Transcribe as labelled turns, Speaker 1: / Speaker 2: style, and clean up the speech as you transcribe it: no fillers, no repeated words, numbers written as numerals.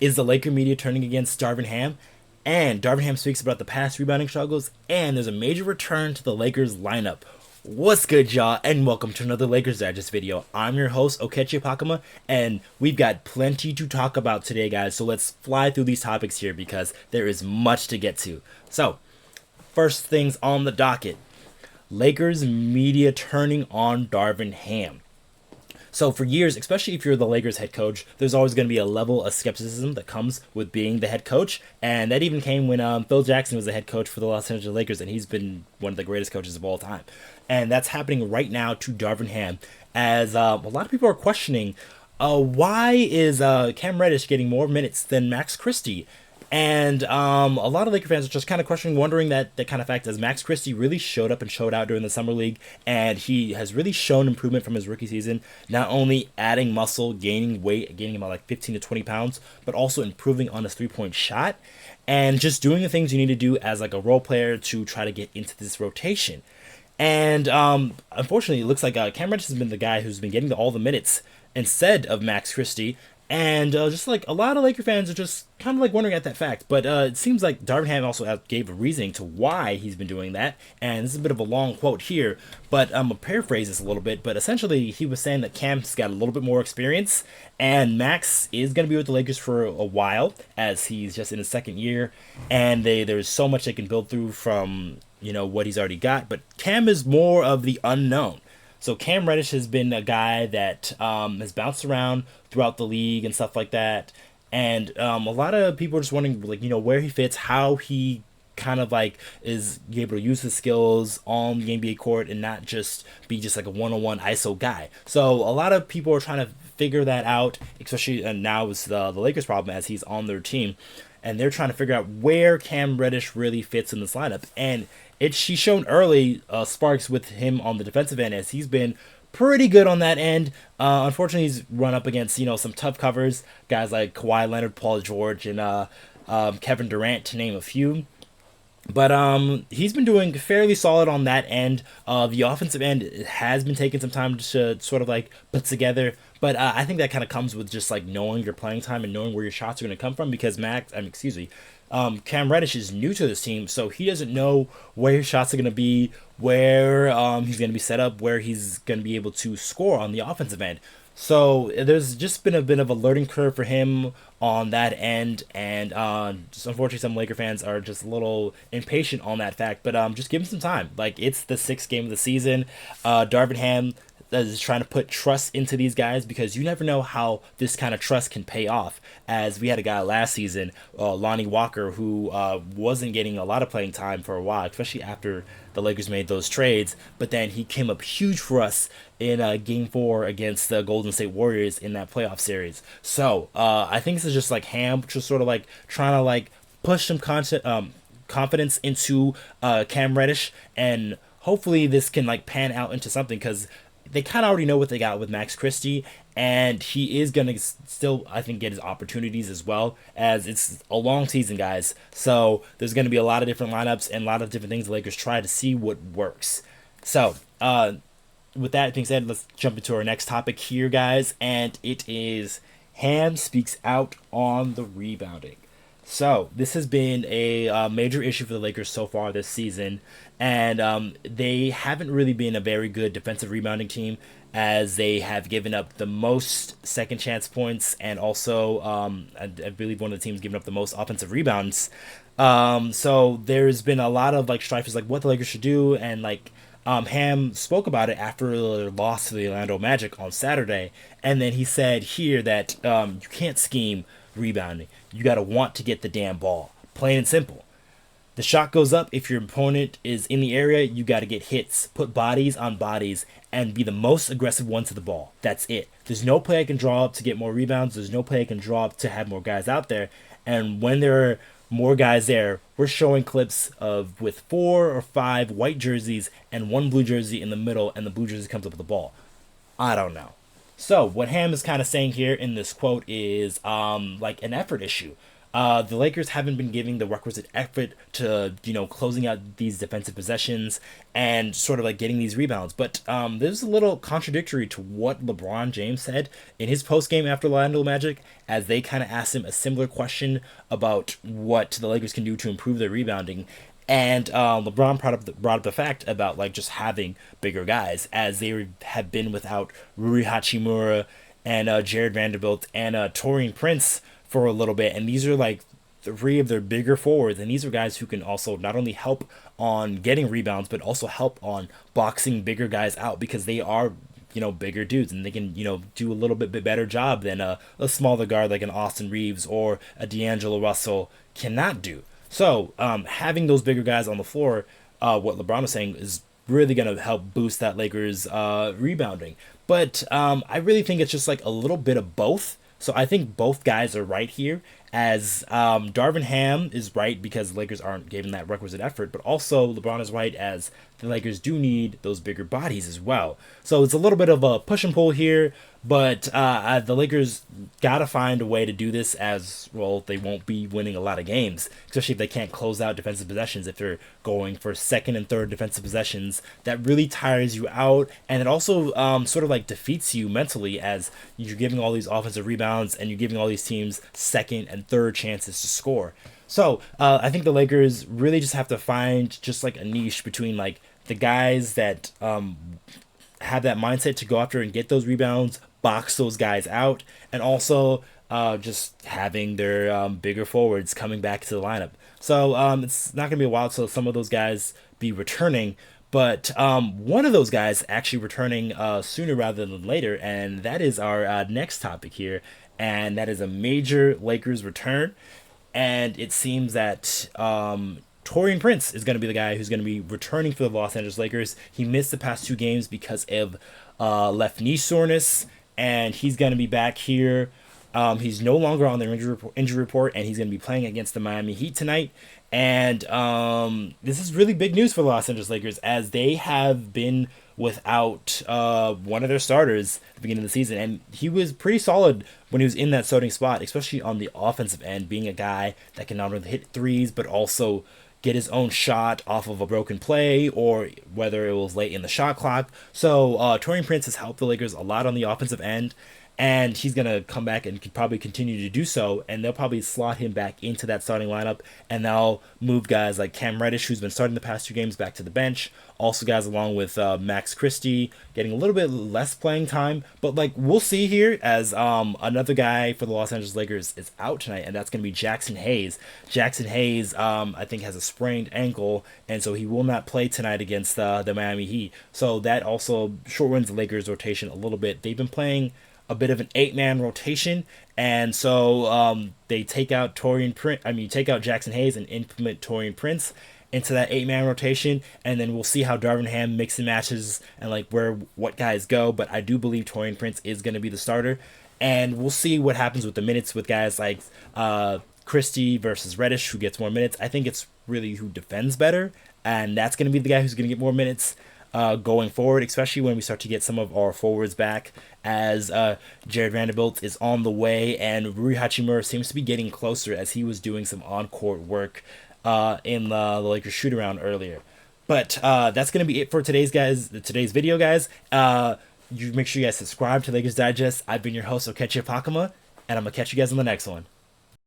Speaker 1: Is the Laker media turning against Darvin Ham? And Darvin Ham speaks about the past rebounding struggles, and there's a major return to the Lakers lineup. What's good, y'all, and welcome to another Lakers Digest video. I'm your host, Okechi Apakama, and we've got plenty to talk about today, guys, so let's fly through these topics here because there is much to get to. So, first things on the docket. Lakers media turning on Darvin Ham. So for years, especially if you're the Lakers head coach, there's always going to be a level of skepticism that comes with being the head coach. And that even came when Phil Jackson was the head coach for the Los Angeles Lakers, and he's been one of the greatest coaches of all time. And that's happening right now to Darvin Ham, as a lot of people are questioning, why is Cam Reddish getting more minutes than Max Christie? And a lot of Laker fans are just kind of questioning, wondering that kind of fact, as Max Christie really showed up and showed out during the summer league, and he has really shown improvement from his rookie season, not only adding muscle, gaining weight, gaining about like 15 to 20 pounds, but also improving on his three-point shot, and just doing the things you need to do as like a role player to try to get into this rotation. And unfortunately, it looks like Cam Reddish has been the guy who's been getting all the minutes instead of Max Christie. And just like a lot of Laker fans are just kind of like wondering at that fact. But it seems like Darvin Ham also gave a reasoning to why he's been doing that. And this is a bit of a long quote here, but I'm going to paraphrase this a little bit. But essentially, he was saying that Cam's got a little bit more experience, and Max is going to be with the Lakers for a while, as he's just in his second year. And there's so much they can build through from, what he's already got. But Cam is more of the unknown. So Cam Reddish has been a guy that has bounced around throughout the league and stuff like that. And a lot of people are just wondering, like, where he fits, how he kind of like is able to use his skills on the NBA court and not just be just like a one-on-one ISO guy. So a lot of people are trying to figure that out, especially now is the Lakers' problem as he's on their team. And they're trying to figure out where Cam Reddish really fits in this lineup. And she's shown early sparks with him on the defensive end, as he's been pretty good on that end. Unfortunately, he's run up against, some tough covers, guys like Kawhi Leonard, Paul George, and Kevin Durant, to name a few. But he's been doing fairly solid on that end. The offensive end has been taking some time to sort of like put together. But I think that kind of comes with just like knowing your playing time and knowing where your shots are going to come from, because Cam Reddish is new to this team, so he doesn't know where his shots are going to be, where he's going to be set up, where he's going to be able to score on the offensive end. So there's just been a bit of a learning curve for him on that end, and just unfortunately some Laker fans are just a little impatient on that fact. But just give him some time. Like, it's the sixth game of the season. Darvin Ham is trying to put trust into these guys, because you never know how this kind of trust can pay off. As we had a guy last season, Lonnie Walker, who wasn't getting a lot of playing time for a while, especially after the Lakers made those trades, but then he came up huge for us in Game 4 against the Golden State Warriors in that playoff series. So I think this is just like Ham just sort of like trying to like push some confidence into Cam Reddish, and hopefully this can like pan out into something, because they kind of already know what they got with Max Christie, and he is going to still, I think, get his opportunities as well, as it's a long season, guys. So there's going to be a lot of different lineups and a lot of different things the Lakers try to see what works. So with that being said, let's jump into our next topic here, guys, and it is Ham speaks out on the rebounding. So this has been a major issue for the Lakers so far this season, and they haven't really been a very good defensive rebounding team, as they have given up the most second chance points, and also I believe one of the teams given up the most offensive rebounds. So there's been a lot of like strife as like what the Lakers should do, and like Ham spoke about it after their loss to the Orlando Magic on Saturday, and then he said here that you can't scheme rebounding. You got to want to get the damn ball. Plain and simple. The shot goes up if your opponent is in the area. You got to get hits, put bodies on bodies, and be the most aggressive one to the ball. That's it. There's no play I can draw up to get more rebounds. There's no play I can draw up to have more guys out there. And when there are more guys there, we're showing clips of with 4 or 5 white jerseys and 1 blue jersey in the middle, and the blue jersey comes up with the ball. I don't know. So what Ham is kind of saying here in this quote is like an effort issue. The Lakers haven't been giving the requisite effort to, closing out these defensive possessions and sort of like getting these rebounds. But this is a little contradictory to what LeBron James said in his post game after Orlando Magic, as they kind of asked him a similar question about what the Lakers can do to improve their rebounding. And LeBron brought up the fact about like just having bigger guys, as they have been without Rui Hachimura and Jared Vanderbilt and Taurean Prince for a little bit, and these are like three of their bigger forwards, and these are guys who can also not only help on getting rebounds but also help on boxing bigger guys out, because they are bigger dudes, and they can do a little bit better job than a smaller guard like an Austin Reaves or a D'Angelo Russell cannot do. So having those bigger guys on the floor, what LeBron was saying, is really going to help boost that Lakers rebounding. But I really think it's just like a little bit of both. So I think both guys are right here, as Darvin Ham is right because the Lakers aren't giving that requisite effort, but also LeBron is right as the Lakers do need those bigger bodies as well. So it's a little bit of a push and pull here, but the Lakers got to find a way to do this, as well they won't be winning a lot of games, especially if they can't close out defensive possessions. If they're going for second and third defensive possessions, that really tires you out, and it also sort of like defeats you mentally, as you're giving all these offensive rebounds and you're giving all these teams second and third chances to score. So I think the Lakers really just have to find just like a niche between like the guys that have that mindset to go after and get those rebounds, box those guys out, and also just having their bigger forwards coming back to the lineup. So it's not going to be a while till some of those guys be returning, but one of those guys actually returning sooner rather than later, and that is our next topic here, and that is a major Lakers return. And it seems that Taurean Prince is going to be the guy who's going to be returning for the Los Angeles Lakers. He missed the past 2 games because of left knee soreness, and he's going to be back here. He's no longer on their injury report, and he's going to be playing against the Miami Heat tonight. And this is really big news for the Los Angeles Lakers, as they have been without one of their starters at the beginning of the season, and he was pretty solid when he was in that starting spot, especially on the offensive end, being a guy that can not only hit threes but also get his own shot off of a broken play, or whether it was late in the shot clock. So Taurean Prince has helped the Lakers a lot on the offensive end, and he's going to come back and could probably continue to do so, and they'll probably slot him back into that starting lineup, and they'll move guys like Cam Reddish, who's been starting the past 2 games, back to the bench. Also guys along with Max Christie getting a little bit less playing time, but like we'll see here, as another guy for the Los Angeles Lakers is out tonight, and that's going to be Jackson Hayes. Jackson Hayes I think has a sprained ankle, and so he will not play tonight against the Miami Heat. So that also shortens the Lakers rotation a little bit. They've been playing a bit of an 8-man rotation, and so they take out Jackson Hayes and implement Taurean Prince into that 8-man rotation, and then we'll see how Darvin Ham mix and matches and like what guys go. But I do believe Taurean Prince is going to be the starter, and we'll see what happens with the minutes with guys like Christie versus Reddish, who gets more minutes. I think it's really who defends better, and that's going to be the guy who's going to get more minutes going forward, especially when we start to get some of our forwards back, as Jared Vanderbilt is on the way, and Rui Hachimura seems to be getting closer, as he was doing some on-court work in the Lakers shoot-around earlier. But that's going to be it for today's video, guys. You make sure you guys subscribe to Lakers Digest. I've been your host, Okechi Apakama, and I'm going to catch you guys on the next one.